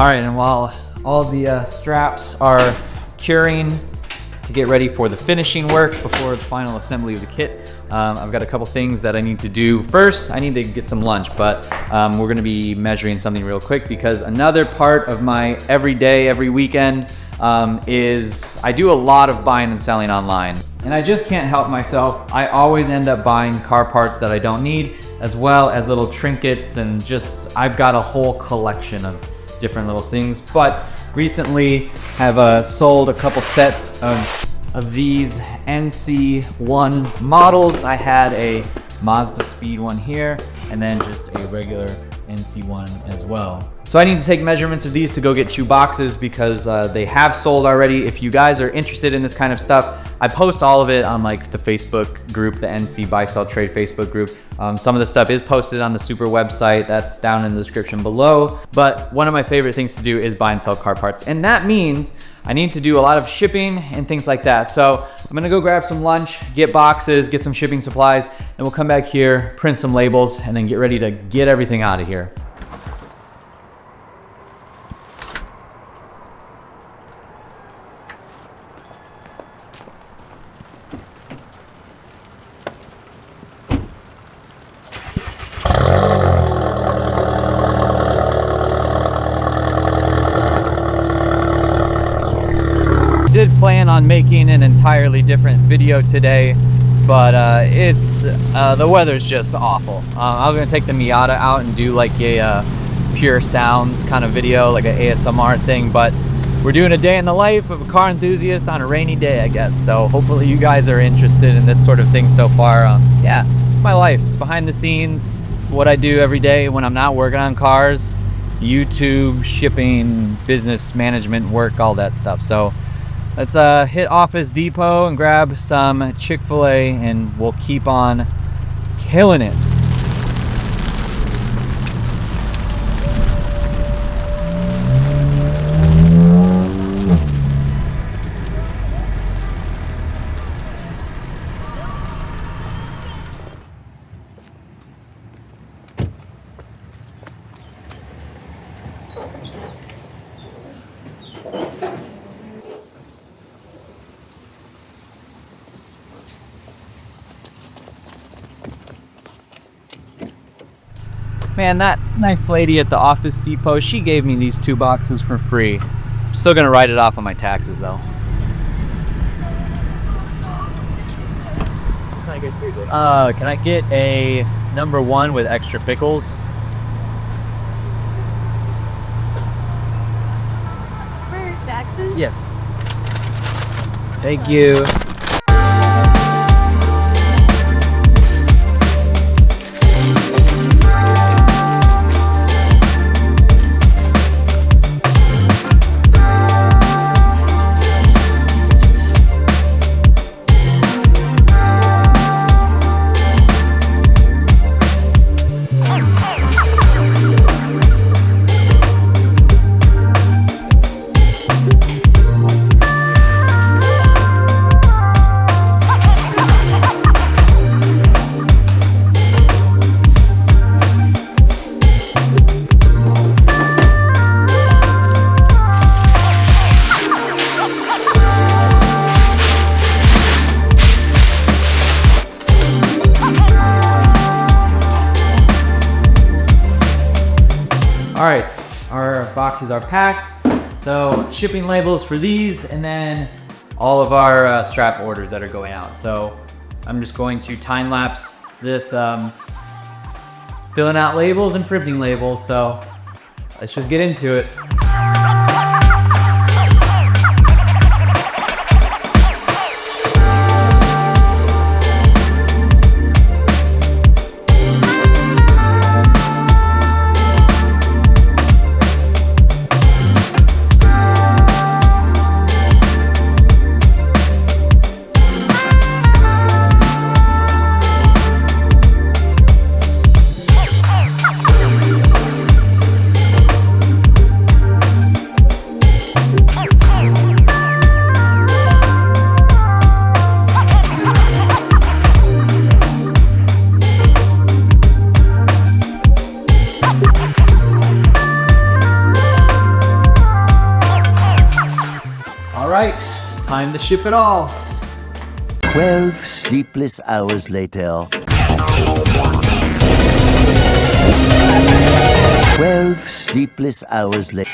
All right, and while all the straps are curing to get ready for the finishing work before the final assembly of the kit, I've got a couple things that I need to do. First, I need to get some lunch, but we're gonna be measuring something real quick because another part of my every day, every weekend is I do a lot of buying and selling online. And I just can't help myself. I always end up buying car parts that I don't need, as well as little trinkets, and just, I've got a whole collection of different little things. But recently have sold a couple sets of these NC1 models. I had a Mazda Speed one here, and then just a regular NC1 as well. So I need to take measurements of these to go get 2 boxes because they have sold already. If you guys are interested in this kind of stuff, I post all of it on like the Facebook group, the NC Buy Sell Trade Facebook group. Some of the stuff is posted on the Super website. That's down in the description below. But one of my favorite things to do is buy and sell car parts. And that means I need to do a lot of shipping and things like that. So I'm gonna go grab some lunch, get boxes, get some shipping supplies, and we'll come back here, print some labels, and then get ready to get everything out of here. Did plan on making an entirely different video today, but the weather's just awful. I was gonna take the Miata out and do like a pure sounds kind of video, like an ASMR thing, but we're doing a day in the life of a car enthusiast on a rainy day, I guess. So hopefully you guys are interested in this sort of thing so far. Yeah, it's my life. It's behind the scenes, what I do every day when I'm not working on cars. It's YouTube, shipping, business management work, all that stuff. So let's hit Office Depot and grab some Chick-fil-A, and we'll keep on killing it. Man, that nice lady at the Office Depot, she gave me these 2 boxes for free. I'm still gonna write it off on my taxes though. What can I get for you? Can I get a #1 with extra pickles? For Jackson? Yes. Thank you. All right, our boxes are packed. So shipping labels for these, and then all of our strap orders that are going out. So I'm just going to time lapse this filling out labels and printing labels. So let's just get into it. time to ship it all. 12 sleepless hours later. 12 sleepless hours later.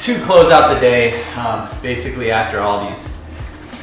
To close out the day, basically after all these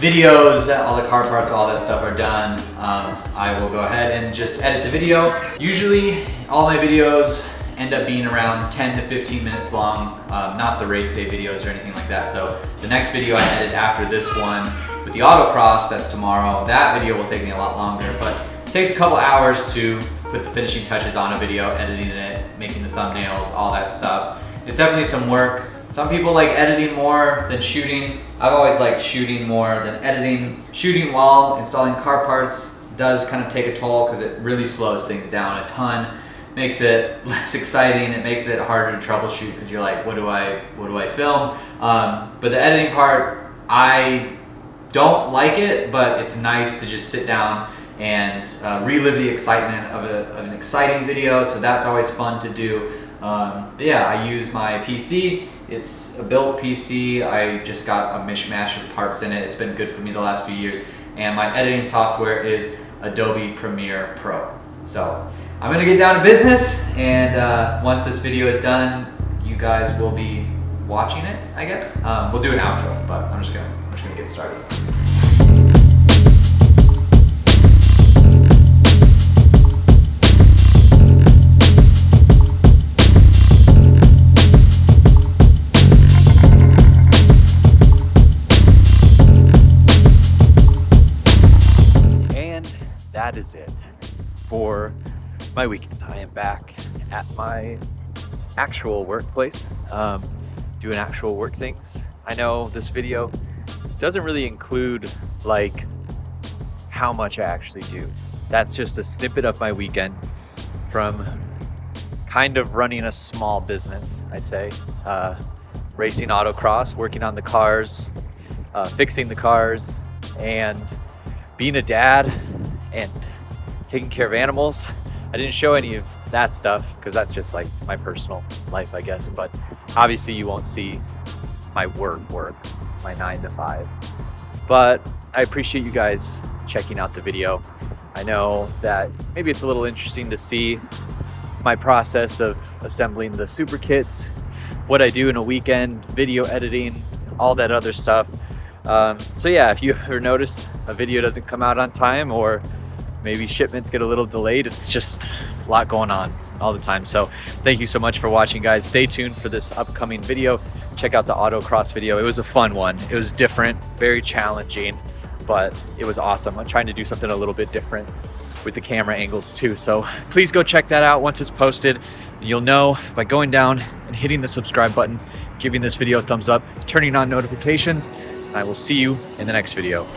videos, all the car parts, all that stuff are done, I will go ahead and just edit the video. Usually all my videos end up being around 10 to 15 minutes long, not the race day videos or anything like that. So the next video I edit after this one with the autocross, that's tomorrow, that video will take me a lot longer, but it takes a couple hours to put the finishing touches on a video, editing it, making the thumbnails, all that stuff. It's definitely some work. Some people like editing more than shooting. I've always liked shooting more than editing. Shooting while installing car parts does kind of take a toll because it really slows things down a ton. Makes it less exciting. It makes it harder to troubleshoot because you're like, what do I film? But the editing part, I don't like it, but it's nice to just sit down and relive the excitement of an exciting video. So that's always fun to do. But yeah, I use my PC. It's a built PC. I just got a mishmash of parts in it. It's been good for me the last few years. And my editing software is Adobe Premiere Pro. So I'm gonna get down to business, and once this video is done, you guys will be watching it, I guess. We'll do an outro, but I'm just gonna get started. That is it for my weekend. I am back at my actual workplace, doing actual work things. I know this video doesn't really include like how much I actually do. That's just a snippet of my weekend from kind of running a small business, I'd say. Racing autocross, working on the cars, fixing the cars, and being a dad and taking care of animals. I didn't show any of that stuff because that's just like my personal life, I guess. But obviously you won't see my work, my 9 to 5. But I appreciate you guys checking out the video. I know that maybe it's a little interesting to see my process of assembling the super kits what I do in a weekend, video editing, all that other stuff. So yeah, if you ever notice a video doesn't come out on time, or maybe shipments get a little delayed, it's just a lot going on all the time. So thank you so much for watching, guys. Stay tuned for this upcoming video. Check out the autocross video. It was a fun one. It was different, very challenging, but it was awesome. I'm trying to do something a little bit different with the camera angles too. So please go check that out once it's posted. You'll know by going down and hitting the subscribe button, giving this video a thumbs up, turning on notifications. I will see you in the next video.